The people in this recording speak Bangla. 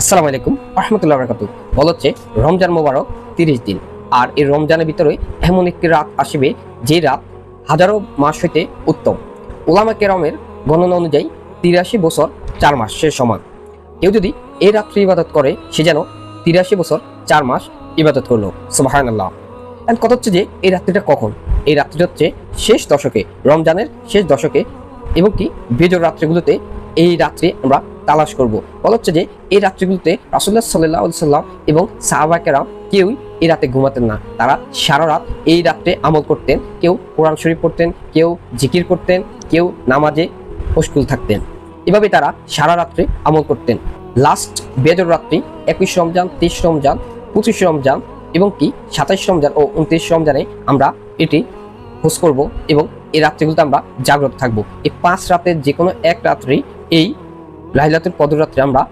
আসসালামু আলাইকুম রহমতুল্লাহ বরকাতুহ। বলা হচ্ছে রমজান মোবারক 30 দিন, আর এই রমজানের ভিতরে এমন একটি রাত আসবে যে রাত হাজারো মাস হইতে উত্তম। ওলামা কেরামের গণনা অনুযায়ী 83 বছর 4 মাস সে সমান। কেউ যদি এই রাত্রে ইবাদত করে সে যেন 83 বছর 4 মাস ইবাদত করলো। সুবহানাল্লাহ। এন্ড কথা হচ্ছে যে এই রাত্রিটা কখন? এই রাত্রিটা হচ্ছে শেষ দশকে, রমজানের শেষ দশকে, এবং কি বেজর রাত্রিগুলোতে এই রাত্রে আমরা তালাশ করব। বলা হচ্ছে যে এই রাত্রিগুলোতে রাসূলুল্লাহ সাল্লাল্লাহু আলাইহি সাল্লাম এবং সাহাবা কেরাম কেউই এই রাতে ঘুমাতেন না। তারা সারা রাত এই রাত্রে আমল করতেন। কেউ কোরআন শরীফ পড়তেন, কেউ জিকির করতেন, কেউ নামাজে মশগুল থাকতেন। এভাবে তারা সারা রাত্রে আমল করতেন। লাস্ট বেজর রাত্রি 21 রমজান, 23 রমজান, 25 রমজান এবং কি 27 রমজান ও 29 রমজানে আমরা এটি খোঁজ করব এবং এই রাত্রিগুলোতে আমরা জাগ্রত থাকবো। এই 5 রাতের যে কোনো এক রাত্রি এই লাইলাতুল কদর রাত্রে আমরা